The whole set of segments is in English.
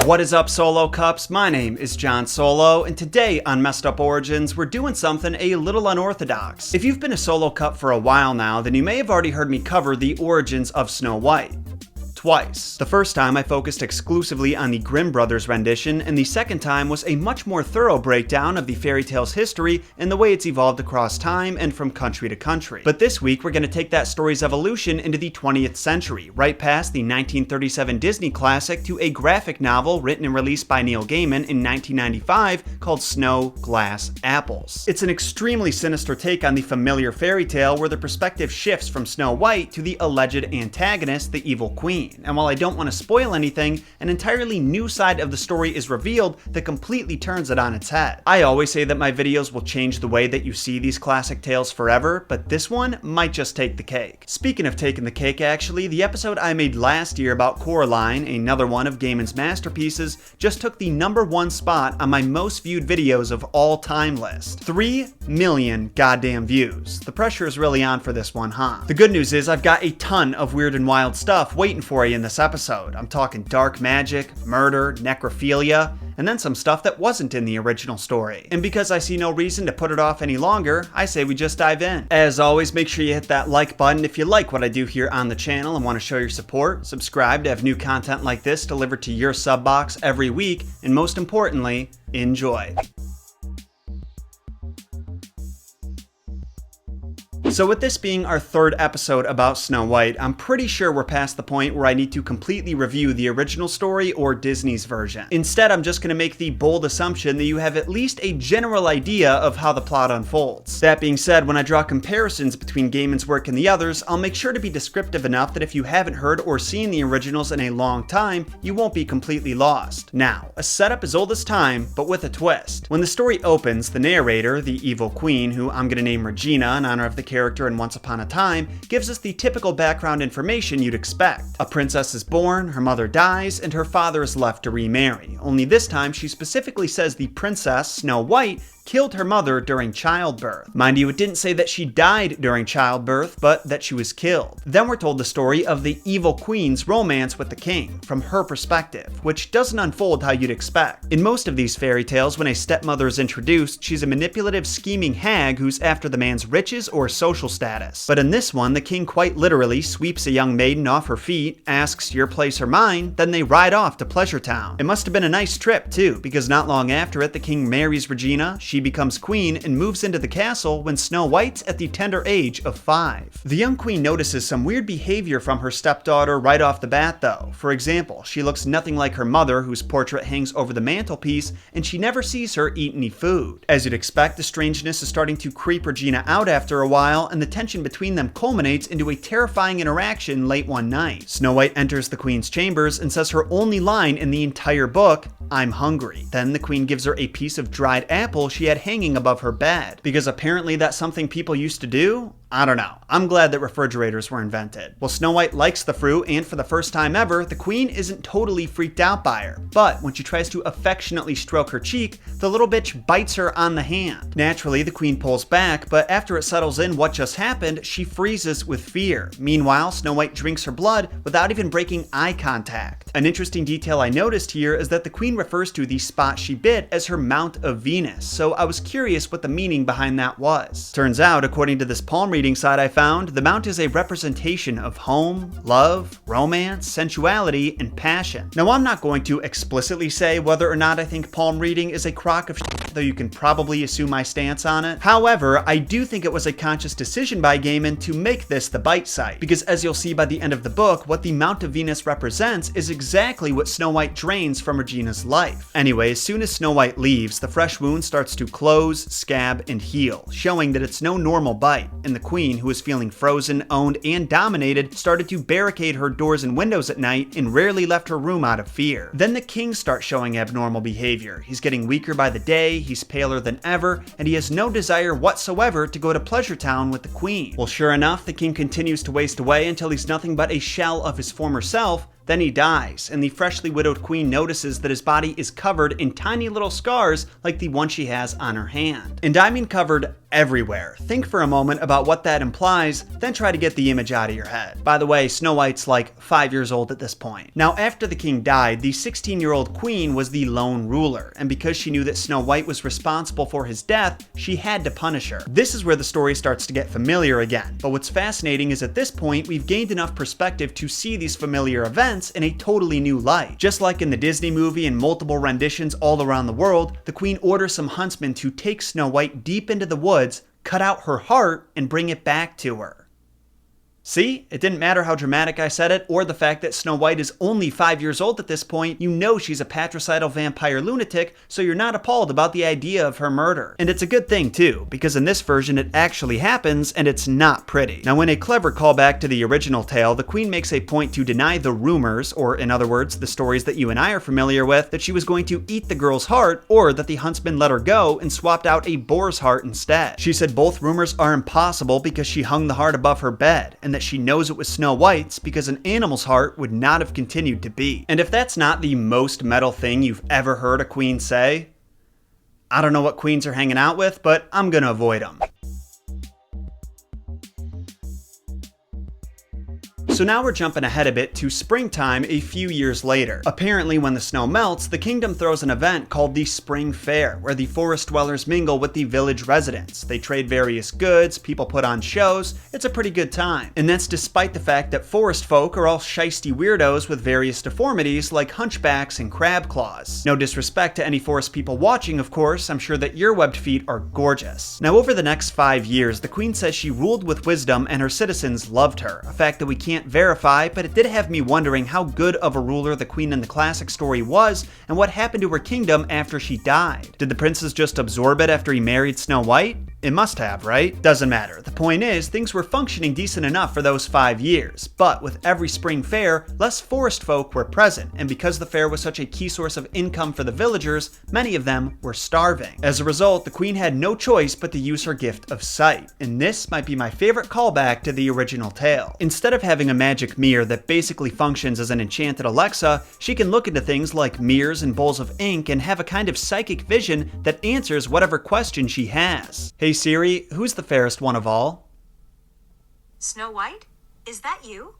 What is up, Solo Cups? My name is John Solo, and today on Messed Up Origins, we're doing something a little unorthodox. If you've been a Solo Cup for a while now, then you may have already heard me cover the origins of Snow White. Twice. The first time I focused exclusively on the Grimm brothers rendition, and the second time was a much more thorough breakdown of the fairy tale's history and the way it's evolved across time and from country to country. But this week we're going to take that story's evolution into the 20th century, right past the 1937 Disney classic to a graphic novel written and released by Neil Gaiman in 1995 called Snow, Glass, Apples. It's an extremely sinister take on the familiar fairy tale where the perspective shifts from Snow White to the alleged antagonist, the evil queen. And while I don't want to spoil anything, an entirely new side of the story is revealed that completely turns it on its head. I always say that my videos will change the way that you see these classic tales forever, but this one might just take the cake. Speaking of taking the cake, actually, the episode I made last year about Coraline, another one of Gaiman's masterpieces, just took the #1 spot on my most viewed videos of all time list. 3 million goddamn views. The pressure is really on for this one, huh? The good news is I've got a ton of weird and wild stuff waiting for you in this episode. I'm talking dark magic, murder, necrophilia, and then some stuff that wasn't in the original story. And because I see no reason to put it off any longer, I say we just dive in. As always, make sure you hit that like button if you like what I do here on the channel and want to show your support. Subscribe to have new content like this delivered to your sub box every week, and most importantly, enjoy. So with this being our third episode about Snow White, I'm pretty sure we're past the point where I need to completely review the original story or Disney's version. Instead, I'm just going to make the bold assumption that you have at least a general idea of how the plot unfolds. That being said, when I draw comparisons between Gaiman's work and the others, I'll make sure to be descriptive enough that if you haven't heard or seen the originals in a long time, you won't be completely lost. Now, a setup as old as time, but with a twist. When the story opens, the narrator, the evil queen, who I'm going to name Regina in honor of the character in Once Upon a Time, gives us the typical background information you'd expect. A princess is born, her mother dies, and her father is left to remarry. Only this time she specifically says the princess, Snow White, killed her mother during childbirth. Mind you, it didn't say that she died during childbirth, but that she was killed. Then we're told the story of the evil queen's romance with the king, from her perspective, which doesn't unfold how you'd expect. In most of these fairy tales, when a stepmother is introduced, she's a manipulative, scheming hag who's after the man's riches or social status. But in this one, the king quite literally sweeps a young maiden off her feet, asks your place or mine, then they ride off to Pleasure Town. It must have been a nice trip too, because not long after it, the king marries Regina, she becomes queen and moves into the castle when Snow White's at the tender age of 5. The young queen notices some weird behavior from her stepdaughter right off the bat though. For example, she looks nothing like her mother, whose portrait hangs over the mantelpiece, and she never sees her eat any food. As you'd expect, the strangeness is starting to creep Regina out after a while, and the tension between them culminates into a terrifying interaction late one night. Snow White enters the queen's chambers and says her only line in the entire book, "I'm hungry." Then the queen gives her a piece of dried apple she had hanging above her bed. Because apparently that's something people used to do? I don't know. I'm glad that refrigerators were invented. Well, Snow White likes the fruit, and for the first time ever, the queen isn't totally freaked out by her. But when she tries to affectionately stroke her cheek, the little bitch bites her on the hand. Naturally, the queen pulls back, but after it settles in what just happened, she freezes with fear. Meanwhile, Snow White drinks her blood without even breaking eye contact. An interesting detail I noticed here is that the queen refers to the spot she bit as her Mount of Venus, so I was curious what the meaning behind that was. Turns out, according to this palm reading site I found, the mount is a representation of home, love, romance, sensuality, and passion. Now, I'm not going to explicitly say whether or not I think palm reading is a crock of shit, though you can probably assume my stance on it. However, I do think it was a conscious decision by Gaiman to make this the bite site, because as you'll see by the end of the book, what the Mount of Venus represents is exactly what Snow White drains from Regina's life. Anyway, as soon as Snow White leaves, the fresh wound starts to close, scab, and heal, showing that it's no normal bite, and the queen, who was feeling frozen, owned, and dominated, started to barricade her doors and windows at night and rarely left her room out of fear. Then the king starts showing abnormal behavior. He's getting weaker by the day, he's paler than ever, and he has no desire whatsoever to go to Pleasure Town with the queen. Well, sure enough, the king continues to waste away until he's nothing but a shell of his former self, Then he dies, and the freshly widowed queen notices that his body is covered in tiny little scars like the one she has on her hand. And I mean covered everywhere. Think for a moment about what that implies, then try to get the image out of your head. By the way, Snow White's like 5 years old at this point. Now, after the king died, the 16-year-old queen was the lone ruler, and because she knew that Snow White was responsible for his death, she had to punish her. This is where the story starts to get familiar again, but what's fascinating is at this point, we've gained enough perspective to see these familiar events in a totally new light. Just like in the Disney movie and multiple renditions all around the world, the queen orders some huntsmen to take Snow White deep into the woods, cut out her heart, and bring it back to her. See? It didn't matter how dramatic I said it, or the fact that Snow White is only 5 years old at this point. You know she's a patricidal vampire lunatic, so you're not appalled about the idea of her murder. And it's a good thing too, because in this version it actually happens, and it's not pretty. Now, in a clever callback to the original tale, the queen makes a point to deny the rumors, or in other words, the stories that you and I are familiar with, that she was going to eat the girl's heart, or that the huntsman let her go and swapped out a boar's heart instead. She said both rumors are impossible because she hung the heart above her bed, and that she knows it was Snow White's because an animal's heart would not have continued to beat. And if that's not the most metal thing you've ever heard a queen say, I don't know what queens are hanging out with, but I'm gonna avoid them. So now we're jumping ahead a bit to springtime a few years later. Apparently, when the snow melts, the kingdom throws an event called the Spring Fair, where the forest dwellers mingle with the village residents. They trade various goods, people put on shows, it's a pretty good time. And that's despite the fact that forest folk are all shisty weirdos with various deformities like hunchbacks and crab claws. No disrespect to any forest people watching, of course, I'm sure that your webbed feet are gorgeous. Now, over the next 5 years, the queen says she ruled with wisdom and her citizens loved her, a fact that we can't verify, but it did have me wondering how good of a ruler the queen in the classic story was and what happened to her kingdom after she died. Did the princes just absorb it after he married Snow White? It must have, right? Doesn't matter. The point is, things were functioning decent enough for those 5 years, but with every spring fair, less forest folk were present, and because the fair was such a key source of income for the villagers, many of them were starving. As a result, the queen had no choice but to use her gift of sight, and this might be my favorite callback to the original tale. Instead of having a magic mirror that basically functions as an enchanted Alexa, she can look into things like mirrors and bowls of ink and have a kind of psychic vision that answers whatever question she has. Hey Siri, who's the fairest one of all? Snow White? Is that you?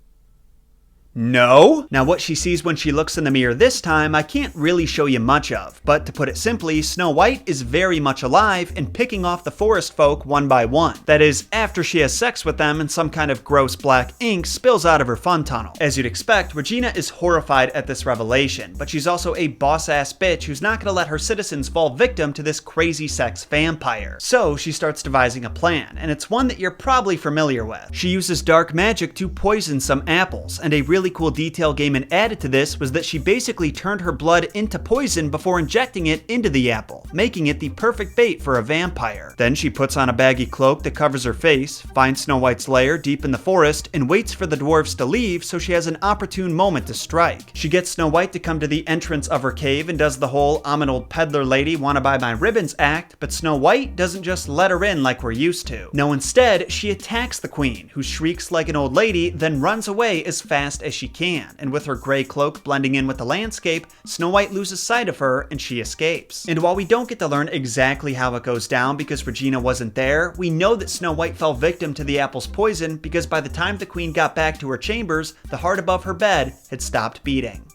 No! Now what she sees when she looks in the mirror this time, I can't really show you much of, but to put it simply, Snow White is very much alive and picking off the forest folk one by one. That is, after she has sex with them and some kind of gross black ink spills out of her fun tunnel. As you'd expect, Regina is horrified at this revelation, but she's also a boss-ass bitch who's not gonna let her citizens fall victim to this crazy sex vampire. So she starts devising a plan, and it's one that you're probably familiar with. She uses dark magic to poison some apples, and a really cool detail Gaiman added to this was that she basically turned her blood into poison before injecting it into the apple, making it the perfect bait for a vampire. Then she puts on a baggy cloak that covers her face, finds Snow White's lair deep in the forest, and waits for the dwarves to leave so she has an opportune moment to strike. She gets Snow White to come to the entrance of her cave and does the whole "I'm an old peddler lady, wanna buy my ribbons" act, but Snow White doesn't just let her in like we're used to. No, instead, she attacks the queen, who shrieks like an old lady, then runs away as fast as she can, and with her gray cloak blending in with the landscape, Snow White loses sight of her and she escapes. And while we don't get to learn exactly how it goes down because Regina wasn't there, we know that Snow White fell victim to the apple's poison because by the time the queen got back to her chambers, the heart above her bed had stopped beating.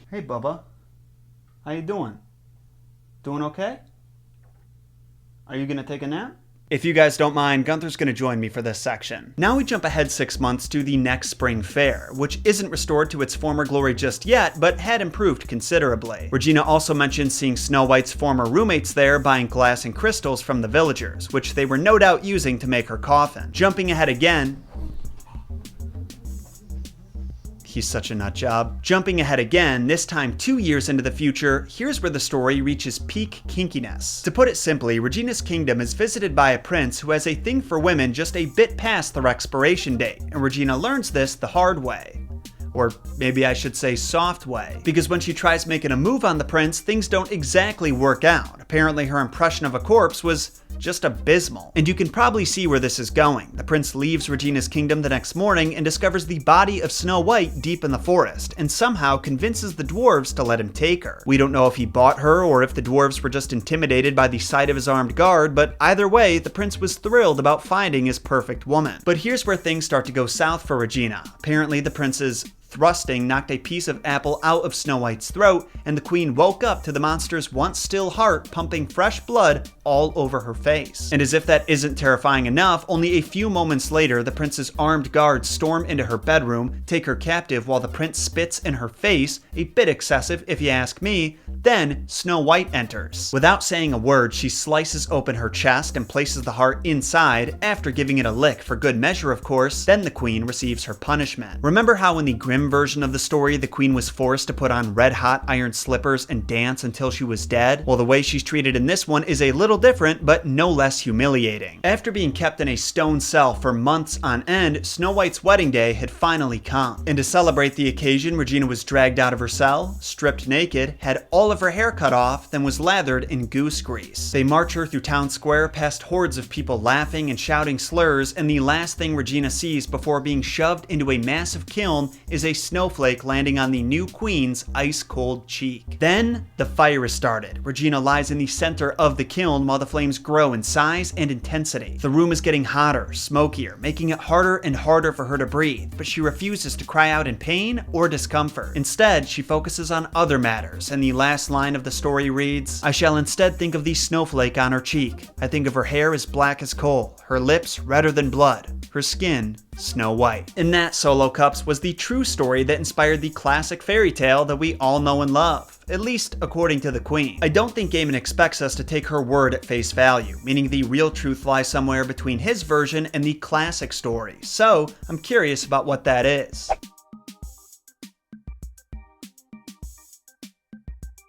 Hey Bubba, how you doing? Doing okay? Are you gonna take a nap? If you guys don't mind, Gunther's going to join me for this section. Now we jump ahead 6 months to the next spring fair, which isn't restored to its former glory just yet, but had improved considerably. Regina also mentions seeing Snow White's former roommates there buying glass and crystals from the villagers, which they were no doubt using to make her coffin. Jumping ahead again, he's such a nut job. Jumping ahead again, this time 2 years into the future, here's where the story reaches peak kinkiness. To put it simply, Regina's kingdom is visited by a prince who has a thing for women just a bit past their expiration date, and Regina learns this the hard way. Or maybe I should say soft way. Because when she tries making a move on the prince, things don't exactly work out. Apparently her impression of a corpse was just abysmal. And you can probably see where this is going. The prince leaves Regina's kingdom the next morning and discovers the body of Snow White deep in the forest, and somehow convinces the dwarves to let him take her. We don't know if he bought her or if the dwarves were just intimidated by the sight of his armed guard, but either way, the prince was thrilled about finding his perfect woman. But here's where things start to go south for Regina. Apparently the prince's thrusting knocked a piece of apple out of Snow White's throat, and the queen woke up to the monster's once still heart pumping fresh blood all over her face. And as if that isn't terrifying enough, only a few moments later, the prince's armed guards storm into her bedroom, take her captive while the prince spits in her face, a bit excessive if you ask me. Then Snow White enters. Without saying a word, she slices open her chest and places the heart inside, after giving it a lick for good measure of course. Then the queen receives her punishment. Remember how in the grim version of the story, the queen was forced to put on red-hot iron slippers and dance until she was dead? Well, the way she's treated in this one is a little different, but no less humiliating. After being kept in a stone cell for months on end, Snow White's wedding day had finally come. And to celebrate the occasion, Regina was dragged out of her cell, stripped naked, had all of her hair cut off, then was lathered in goose grease. They march her through town square past hordes of people laughing and shouting slurs, and the last thing Regina sees before being shoved into a massive kiln is a snowflake landing on the new queen's ice-cold cheek. Then, the fire is started. Regina lies in the center of the kiln while the flames grow in size and intensity. The room is getting hotter, smokier, making it harder and harder for her to breathe, but she refuses to cry out in pain or discomfort. Instead, she focuses on other matters, and the last line of the story reads, "I shall instead think of the snowflake on her cheek. I think of her hair as black as coal, her lips redder than blood, her skin Snow White." And that, Solo Cups, was the true story that inspired the classic fairy tale that we all know and love, at least according to the queen. I don't think Gaiman expects us to take her word at face value, meaning the real truth lies somewhere between his version and the classic story. So, I'm curious about what that is.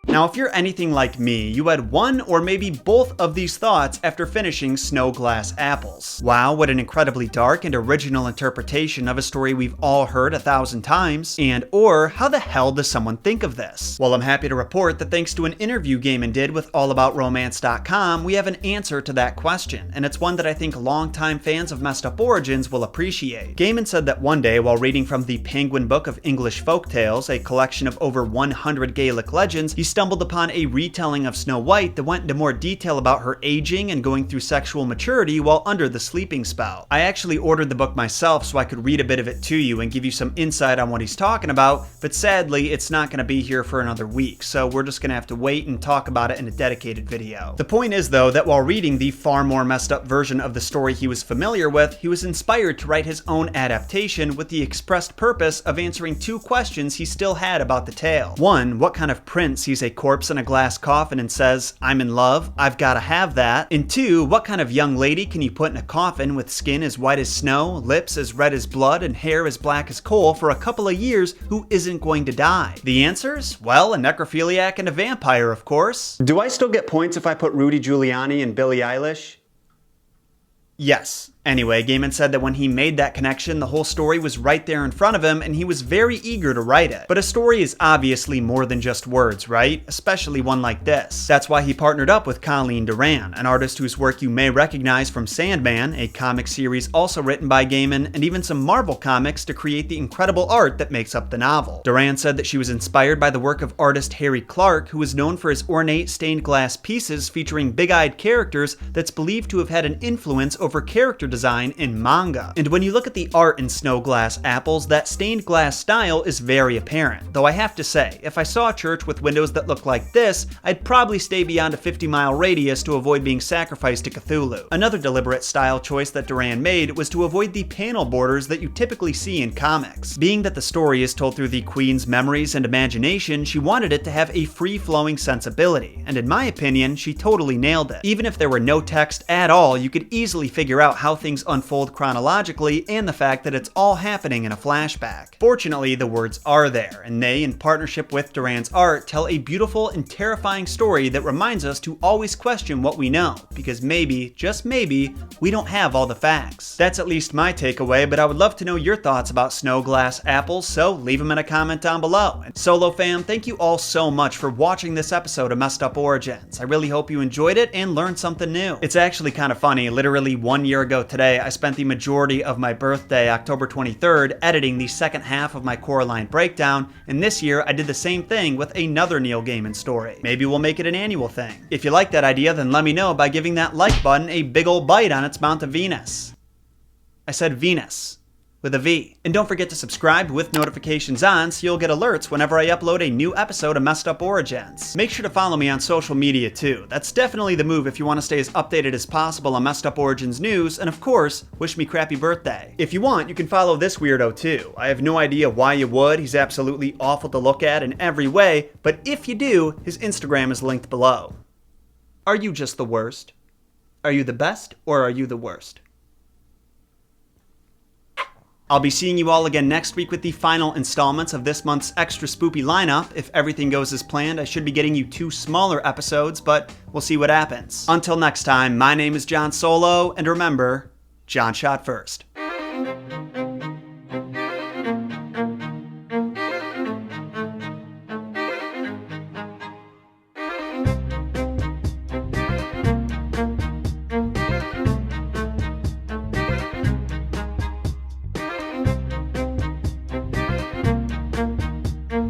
Now, if you're anything like me, you had one or maybe both of these thoughts after finishing Snow Glass Apples. Wow, what an incredibly dark and original interpretation of a story we've all heard 1,000 times. And or, how the hell does someone think of this? Well, I'm happy to report that thanks to an interview Gaiman did with allaboutromance.com, we have an answer to that question, and it's one that I think longtime fans of Messed Up Origins will appreciate. Gaiman said that one day, while reading from the Penguin Book of English Folktales, a collection of over 100 Gaelic legends, he stumbled upon a retelling of Snow White that went into more detail about her aging and going through sexual maturity while under the sleeping spell. I actually ordered the book myself so I could read a bit of it to you and give you some insight on what he's talking about, but sadly it's not going to be here for another week, so we're just going to have to wait and talk about it in a dedicated video. The point is though that while reading the far more messed up version of the story he was familiar with, he was inspired to write his own adaptation with the expressed purpose of answering two questions he still had about the tale. One, what kind of prince sees a corpse in a glass coffin and says, "I'm in love, I've gotta have that"? And two, what kind of young lady can you put in a coffin with skin as white as snow, lips as red as blood, and hair as black as coal for a couple of years who isn't going to die? The answers? Well, a necrophiliac and a vampire, of course. Do I still get points if I put Rudy Giuliani and Billie Eilish? Yes. Anyway, Gaiman said that when he made that connection, the whole story was right there in front of him, and he was very eager to write it. But a story is obviously more than just words, right? Especially one like this. That's why he partnered up with Colleen Doran, an artist whose work you may recognize from Sandman, a comic series also written by Gaiman, and even some Marvel comics to create the incredible art that makes up the novel. Doran said that she was inspired by the work of artist Harry Clark, who is known for his ornate stained glass pieces featuring big-eyed characters that's believed to have had an influence over character design in manga. And when you look at the art in Snow Glass Apples, that stained glass style is very apparent. Though I have to say, if I saw a church with windows that looked like this, I'd probably stay beyond a 50-mile radius to avoid being sacrificed to Cthulhu. Another deliberate style choice that Doran made was to avoid the panel borders that you typically see in comics. Being that the story is told through the Queen's memories and imagination, she wanted it to have a free-flowing sensibility, and in my opinion, she totally nailed it. Even if there were no text at all, you could easily figure out how things unfold chronologically and the fact that it's all happening in a flashback. Fortunately, the words are there, and they, in partnership with Duran's art, tell a beautiful and terrifying story that reminds us to always question what we know, because maybe, just maybe, we don't have all the facts. That's at least my takeaway, but I would love to know your thoughts about snow glass apples, so leave them in a comment down below. And Solo fam, thank you all so much for watching this episode of Messed Up Origins. I really hope you enjoyed it and learned something new. It's actually kind of funny, literally 1 year ago today, I spent the majority of my birthday, October 23rd, editing the second half of my Coraline breakdown, and this year I did the same thing with another Neil Gaiman story. Maybe we'll make it an annual thing. If you like that idea, then let me know by giving that like button a big ol' bite on its Mount of Venus. I said Venus, with a V. And don't forget to subscribe with notifications on so you'll get alerts whenever I upload a new episode of Messed Up Origins. Make sure to follow me on social media too. That's definitely the move if you want to stay as updated as possible on Messed Up Origins news, and of course, wish me crappy birthday. If you want, you can follow this weirdo too. I have no idea why you would, he's absolutely awful to look at in every way, but if you do, his Instagram is linked below. Are you just the worst? Are you the best, or are you the worst? I'll be seeing you all again next week with the final installments of this month's extra spoopy lineup. If everything goes as planned, I should be getting you 2 smaller episodes, but we'll see what happens. Until next time, my name is John Solo, and remember, John shot first.